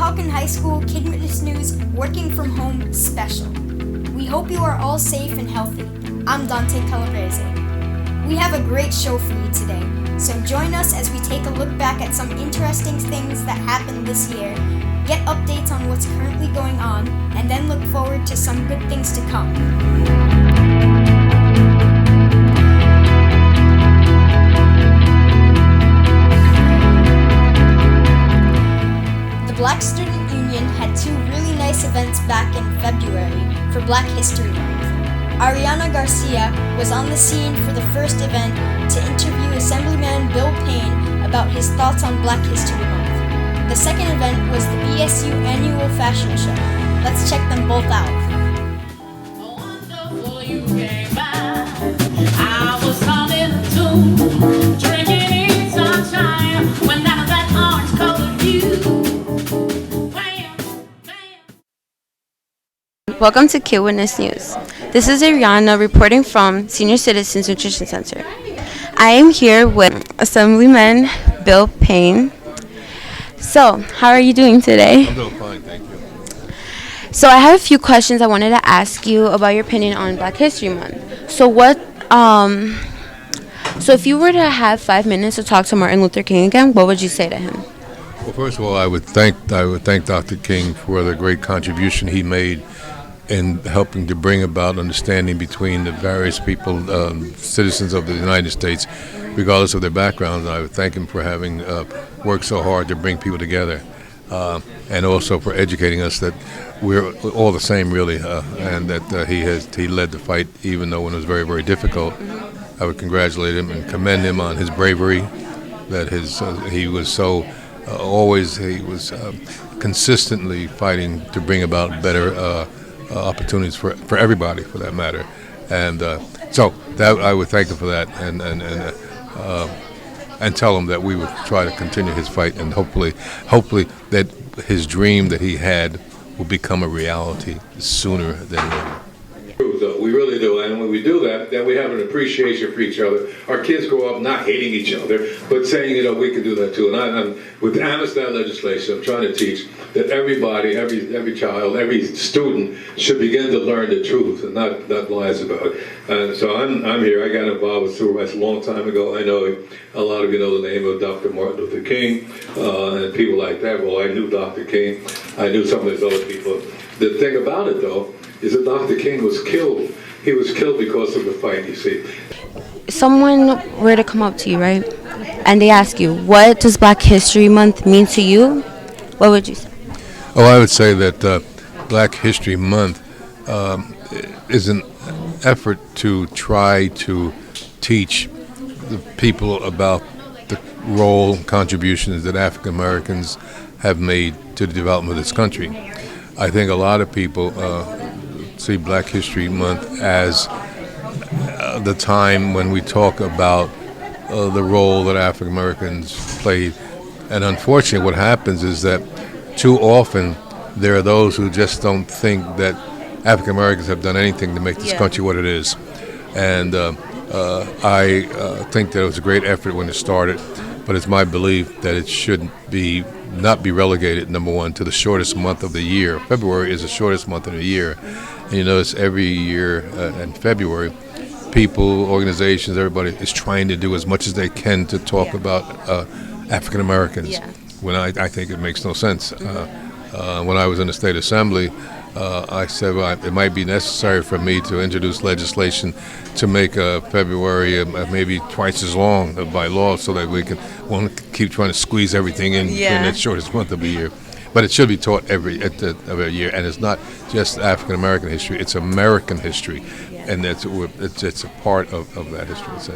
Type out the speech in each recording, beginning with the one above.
Weehawken High School Kid Witness News Working From Home Special. We hope you are all safe and healthy. I'm Dante Calabrese. We have a great show for you today, so join us as we take a look back at some interesting things that happened this year, get updates on what's currently going on, and then look forward to some good things to come. The Black Student Union had two really nice events back in February for Black History Month. Ariana Garcia was on the scene for the first event to interview Assemblyman Bill Payne about his thoughts on Black History Month. The second event was the BSU annual fashion show. Let's check them both out. Wonderful you came by. I was humming a tune, drinking in sunshine when that orange-colored view. Welcome to Kid Witness News. This is Ariana reporting from Senior Citizens Nutrition Center. I am here with Assemblyman Bill Payne. So, how are you doing today? I'm doing fine, thank you. So, I have a few questions I wanted to ask you about your opinion on Black History Month. So, if you were to have 5 minutes to talk to Martin Luther King again, what would you say to him? Well, first of all, I would thank Dr. King for the great contribution he made in helping to bring about understanding between the various people, citizens of the United States, regardless of their backgrounds. And I would thank him for having worked so hard to bring people together, and also for educating us that we're all the same, really, and that he led the fight, even though when it was very, very difficult. I would congratulate him and commend him on his bravery. That he was so consistently fighting to bring about better opportunities for everybody, for that matter, and so that I would thank him for that, and tell him that we would try to continue his fight, and hopefully that his dream that he had will become a reality sooner than later. We really do, and when we do that, then we have an appreciation for each other. Our kids grow up not hating each other, but saying, we can do that too. And I'm with the Amistad legislation, I'm trying to teach that everybody, every child, every student should begin to learn the truth and not lies about it. And so I'm here. I got involved with civil rights a long time ago. I know a lot of you know the name of Dr. Martin Luther King and people like that. Well, I knew Dr. King. I knew some of these other people. The thing about it, though, is that Dr. King was killed. He was killed because of the fight, you see. Someone were to come up to you, right, and they ask you, what does Black History Month mean to you? What would you say? Oh, I would say that Black History Month is an effort to try to teach the people about the role and contributions that African Americans have made to the development of this country. I think a lot of people see Black History Month as the time when we talk about the role that African Americans played. And unfortunately, what happens is that too often there are those who just don't think that African Americans have done anything to make this country what it is. And I think that it was a great effort when it started, but it's my belief that it should not be relegated, number one, to the shortest month of the year. February is the shortest month of the year. And you notice every year in February, people, organizations, everybody is trying to do as much as they can to talk about African Americans, when I think it makes no sense. When I was in the State Assembly, I said, well, it might be necessary for me to introduce legislation to make February maybe twice as long by law, so that we won't keep trying to squeeze everything in that shortest month of the year. But it should be taught every year, and it's not just African American history; it's American history, and it's a part of that history. So.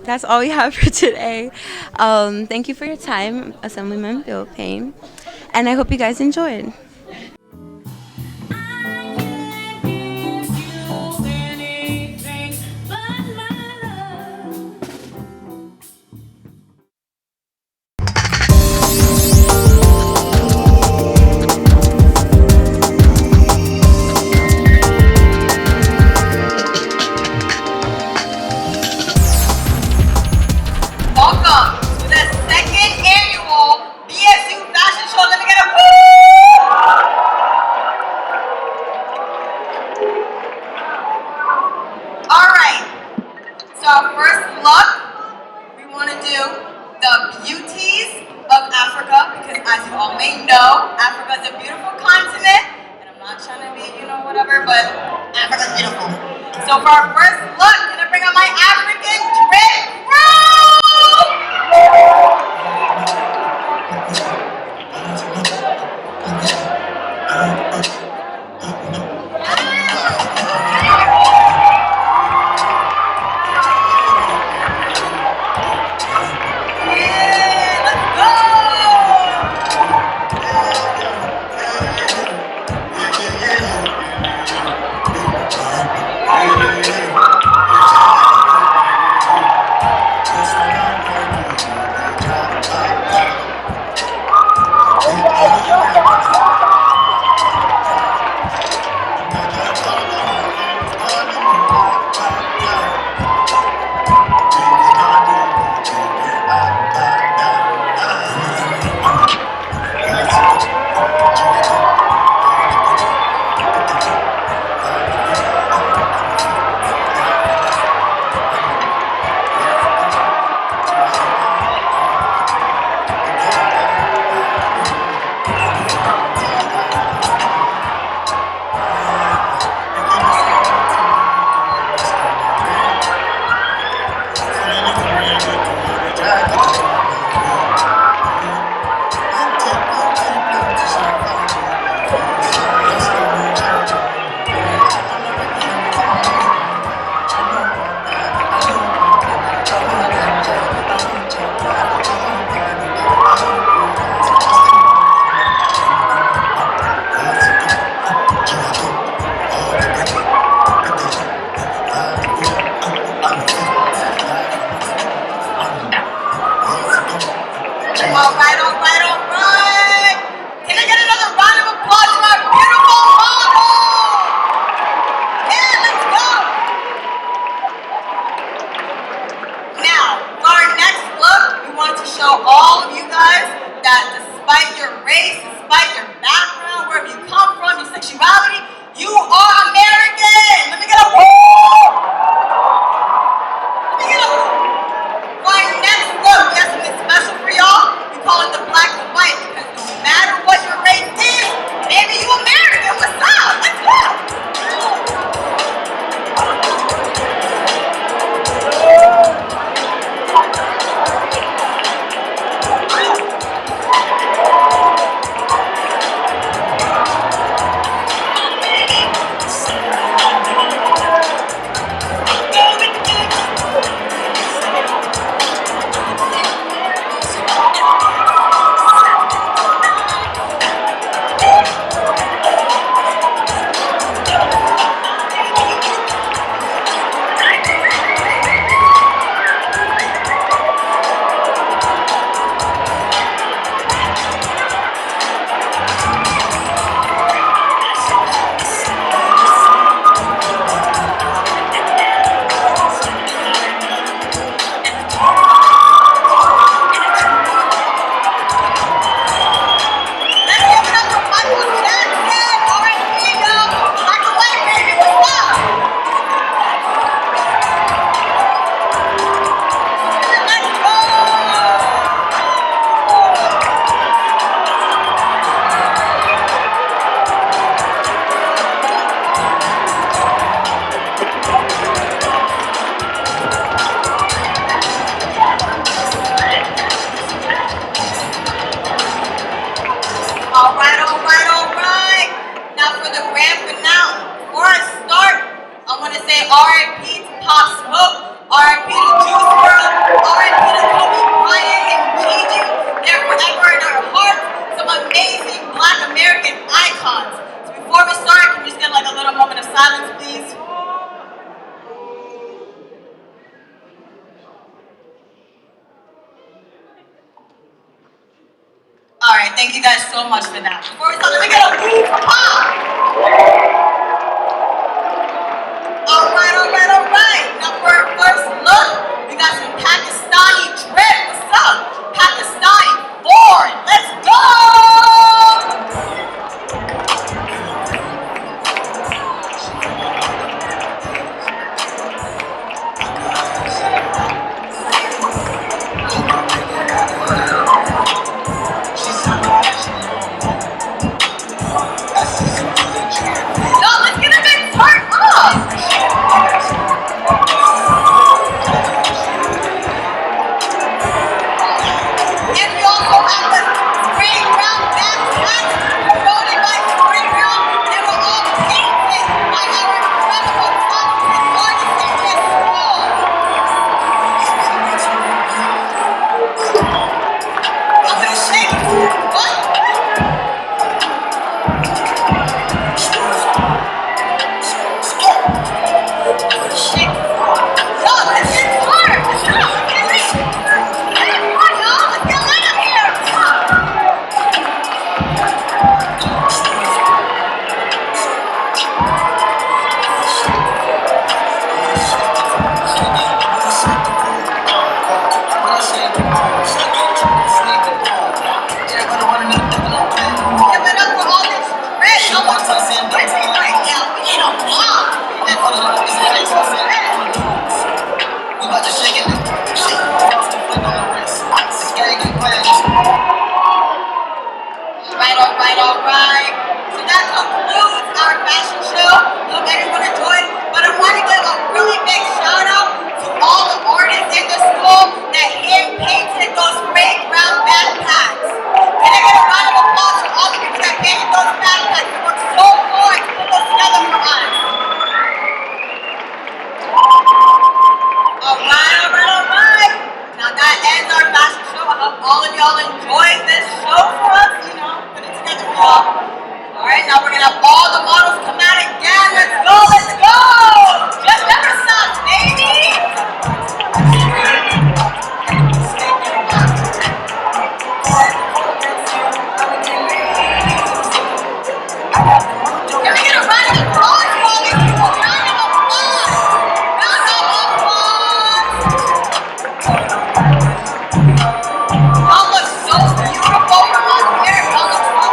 That's all we have for today. Thank you for your time, Assemblyman Bill Payne, and I hope you guys enjoyed. Welcome beautiful continent, and I'm not trying to be, whatever, but Africa's beautiful. So for our first look, I'm gonna bring out my African drip All right, all right, all right. Can I get another round of applause for our beautiful model? Yeah, let's go. Now, for our next look, we want to show all of you guys that despite your race, despite your background, wherever you come from, your sexuality, you are American. Let me get a woo. Let me get a woo. For our next look, we have something special for y'all. We call it the black and white because no matter what your race is, baby, you American. What's up? Let's go. All right, all right, all right. Now for the grand finale. Before I start, I want to say R.I.P. to Pop Smoke, R.I.P. to Juice WRLD, R.I.P. to Kobe Bryant and Gigi. They're forever in our hearts. Some amazing Black American icons. So before we start, can we just get like a little moment of silence, please? All right, thank you guys so much for that. Before we start, let me get a woo for Pop. All right, all right, all right. Now for our first look, we got some Pakistani drip. What's up? Pakistani born. Let's go. Yo, let's get a big part up. And we also have the spring ground backpacks promoted by Spring Ground. They were all painted by our incredible talented artists in this school. I'm gonna shake it. What? Shake. Yo, let's get started. Let's go. Get it. Get it, come on, y'all. Let's get lit up here. Come on. Give it up for all this red. Y'all want some red right now. We need a bomb. We about to shake it. All right. So that concludes our fashion show. Hope everyone enjoyed. But I want to give a really big shout out to all the artists in the school that hand painted those great brown backpacks. Can I get a round of applause for all the people that painted those backpacks? It worked so hard to put those together for us. All right. Now that ends our fashion show. I hope all of y'all enjoyed this show for us. Put it together for y'all. All right, now we're gonna have all the models come out again. Let's go. Just never stop, baby. Can we get a round of applause for all these people? Round of applause. Y'all look so beautiful from up here. Y'all look so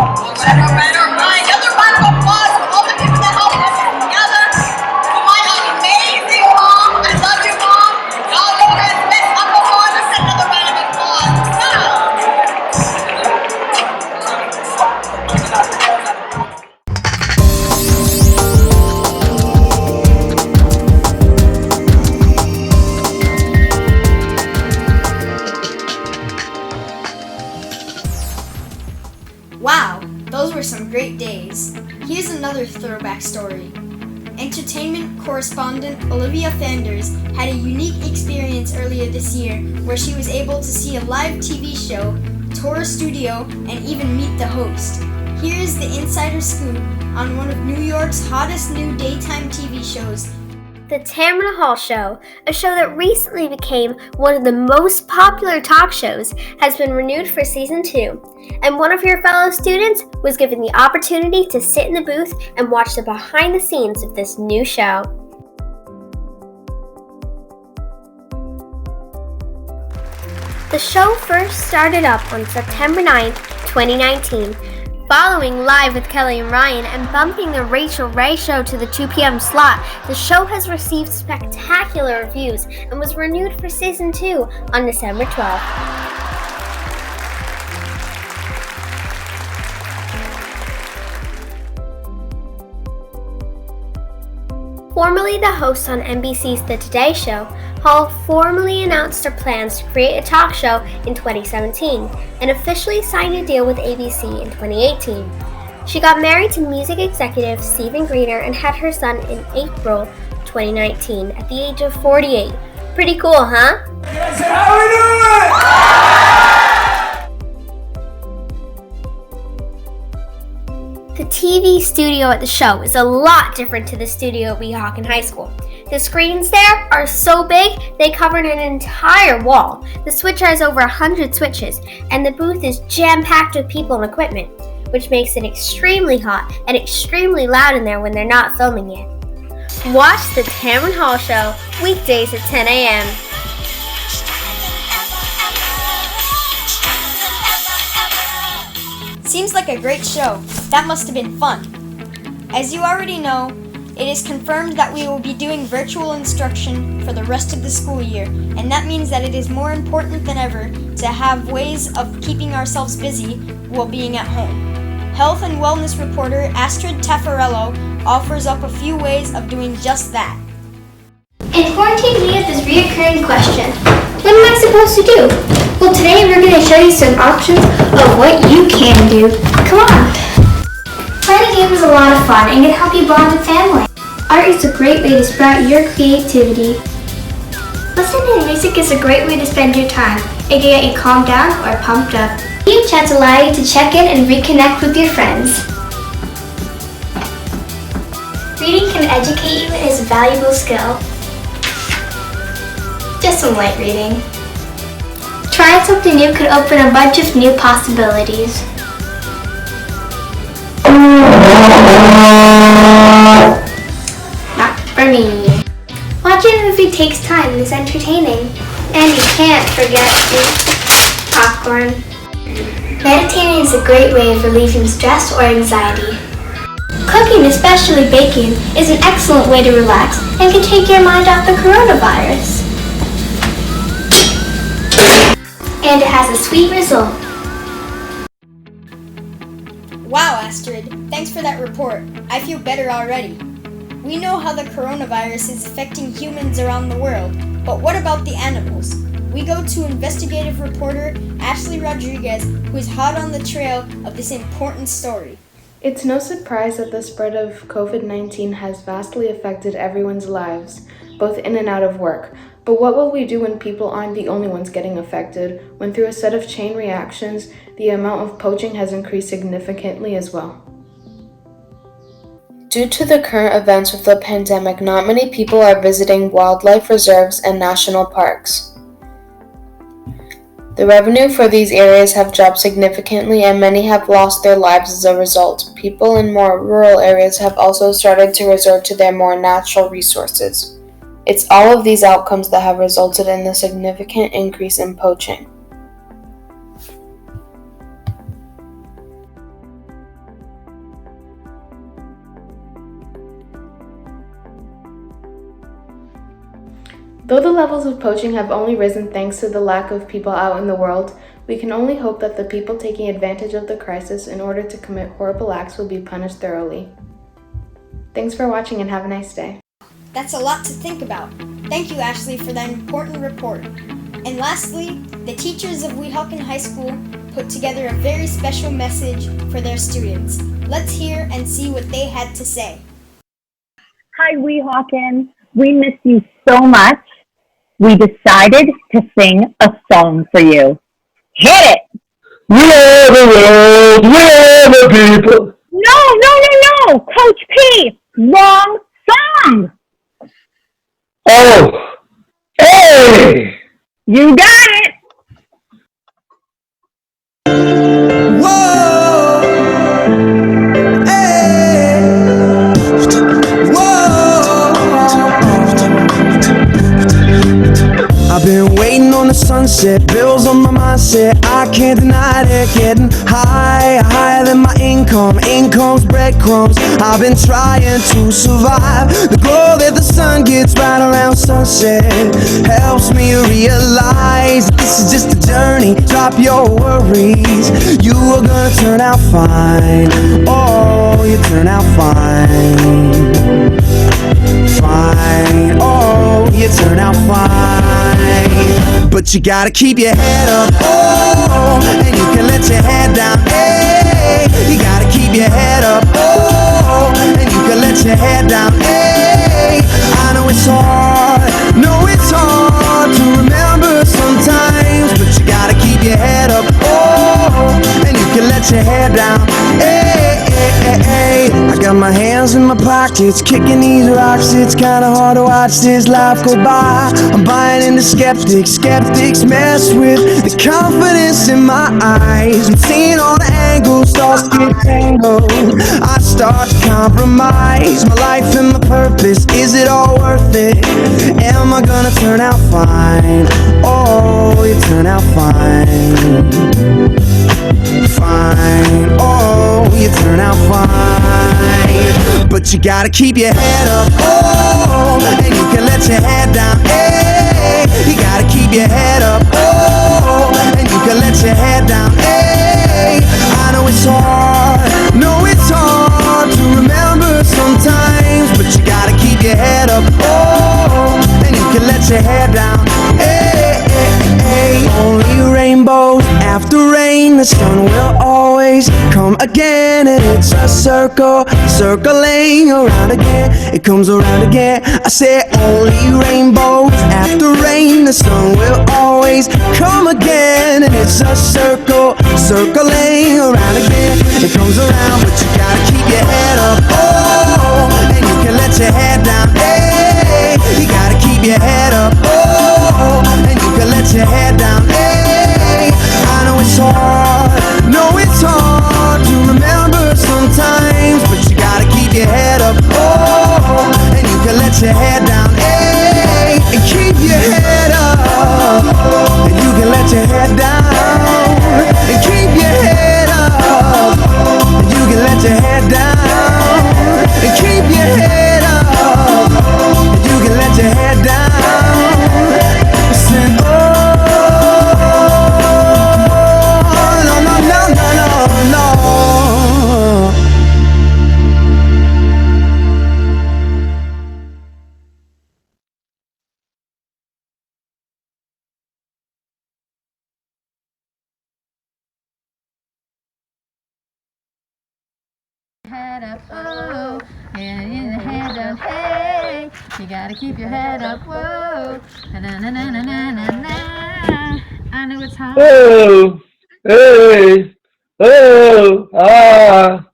Alright. Another round of applause for all the people that helped us together. To my amazing mom. I love you, Mom. Y'all know that Miss Applause. Let's take another round of applause. Wow, those were some great days. Here's another throwback story. Entertainment correspondent Olivia Fanders had a unique experience earlier this year where she was able to see a live TV show, tour a studio, and even meet the host. Here's the insider scoop on one of New York's hottest new daytime TV shows. The Tamron Hall Show, a show that recently became one of the most popular talk shows, has been renewed for season 2, and one of your fellow students was given the opportunity to sit in the booth and watch the behind the scenes of this new show. The show first started up on September 9th, 2019, following Live with Kelly and Ryan and bumping the Rachel Ray show to the 2 p.m. slot. The show has received spectacular reviews and was renewed for season 2 on December 12th. Formerly the host on NBC's The Today Show, Hall formally announced her plans to create a talk show in 2017 and officially signed a deal with ABC in 2018. She got married to music executive Stephen Greener and had her son in April 2019 at the age of 48. Pretty cool, huh? Yes, how we doing? The TV studio at the show is a lot different to the studio at Weehawken High School. The screens there are so big, they covered an entire wall. The switcher has over 100 switches, and the booth is jam-packed with people and equipment. which makes it extremely hot and extremely loud in there when they're not filming it. Watch the Tamron Hall Show weekdays at 10 a.m. Seems like a great show. That must have been fun. As you already know, it is confirmed that we will be doing virtual instruction for the rest of the school year, and that means that it is more important than ever to have ways of keeping ourselves busy while being at home. Health and wellness reporter Astrid Taffarello offers up a few ways of doing just that. In quarantine, we have this reoccurring question. What am I supposed to do? Well, today we're going to show you some options of what you can do. Come on! Playing a game is a lot of fun and can help you bond with family. Art is a great way to sprout your creativity. Listening to music is a great way to spend your time. It can get you calmed down or pumped up. Video chats allow you to check in and reconnect with your friends. Reading can educate you and is a valuable skill. Just some light reading. Trying something new could open a bunch of new possibilities. Not for me. Watching a movie takes time and is entertaining. And you can't forget popcorn. Meditating is a great way of relieving stress or anxiety. Cooking, especially baking, is an excellent way to relax and can take your mind off the coronavirus. And it has a sweet result. Wow, Astrid, thanks for that report. I feel better already. We know how the coronavirus is affecting humans around the world, but what about the animals? We go to investigative reporter Ashley Rodriguez, who is hot on the trail of this important story. It's no surprise that the spread of COVID-19 has vastly affected everyone's lives, both in and out of work. But what will we do when people aren't the only ones getting affected, when through a set of chain reactions, the amount of poaching has increased significantly as well? Due to the current events with the pandemic, not many people are visiting wildlife reserves and national parks. The revenue for these areas have dropped significantly and many have lost their lives as a result. People in more rural areas have also started to resort to their more natural resources. It's all of these outcomes that have resulted in the significant increase in poaching. Though the levels of poaching have only risen thanks to the lack of people out in the world, we can only hope that the people taking advantage of the crisis in order to commit horrible acts will be punished thoroughly. Thanks for watching and have a nice day. That's a lot to think about. Thank you, Ashley, for that important report. And lastly, the teachers of Weehawken High School put together a very special message for their students. Let's hear and see what they had to say. Hi, Weehawken. We miss you so much. We decided to sing a song for you. Hit it! We are the world, we are the people. No! Coach P! Wrong song! Oh, hey! You got it! Whoa, hey, whoa. I've been waiting on the sunset, bills on my mindset, I can't deny it. Getting higher than my income's breadcrumbs. I've been trying to survive. The glow that the sun gets right around sunset helps me realize this is just a journey. Drop your worries, you are gonna turn out fine. Oh, you turn out fine. Fine, oh, you turn out fine. But you gotta keep your head up, oh, and you can let your head down, hey. You gotta keep your head up, oh, and you can let your head down, hey. I know it's hard to remember sometimes, but you gotta keep your head up, oh, and you can let your head down, hey, hey, hey, hey. I got got my hands in my pockets, kicking these rocks. It's kinda hard to watch this life go by. I'm buying into skeptics. Skeptics mess with the confidence in my eyes. I'm seeing all the angles, thoughts get tangled. I start to compromise my life and my purpose. Is it all worth it? Am I gonna turn out fine? Oh, you turn out fine. Fine, oh, you turn out fine. But you gotta keep your head up, oh, and you can let your head down, hey. You gotta keep your head up, oh, and you can let your head down, hey. I know it's hard to remember sometimes, but you gotta keep your head up, oh, and you can let your head down, hey, hey, hey. Only rainbows after rain, the sun will always come again, and it's a circle, circling around again. It comes around again. I say only rainbows after rain, the sun will always come again, and it's a circle, circling around again. It comes around, but you gotta keep your head up, oh, and you can let your head down, hey. You gotta keep your head up, oh, and you can let your head down, hey. I know it's hard to remember sometimes, but you gotta keep your head up, oh, and you can let your head down, hey, and keep your head up, and you can let your head down, and keep your head up, and you can let your head down, and keep your head up, and you can let your head down. Listen, Head up, oh, and in the head up, hey. You gotta keep your head up, whoa. Na na na na na na na. I know it's hard. Oh, hey, oh, ah.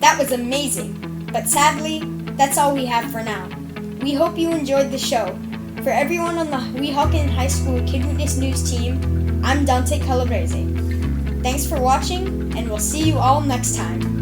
That was amazing, but sadly, that's all we have for now. We hope you enjoyed the show. For everyone on the Weehawken High School Kid Witness News team, I'm Dante Calabrese. Thanks for watching, and we'll see you all next time.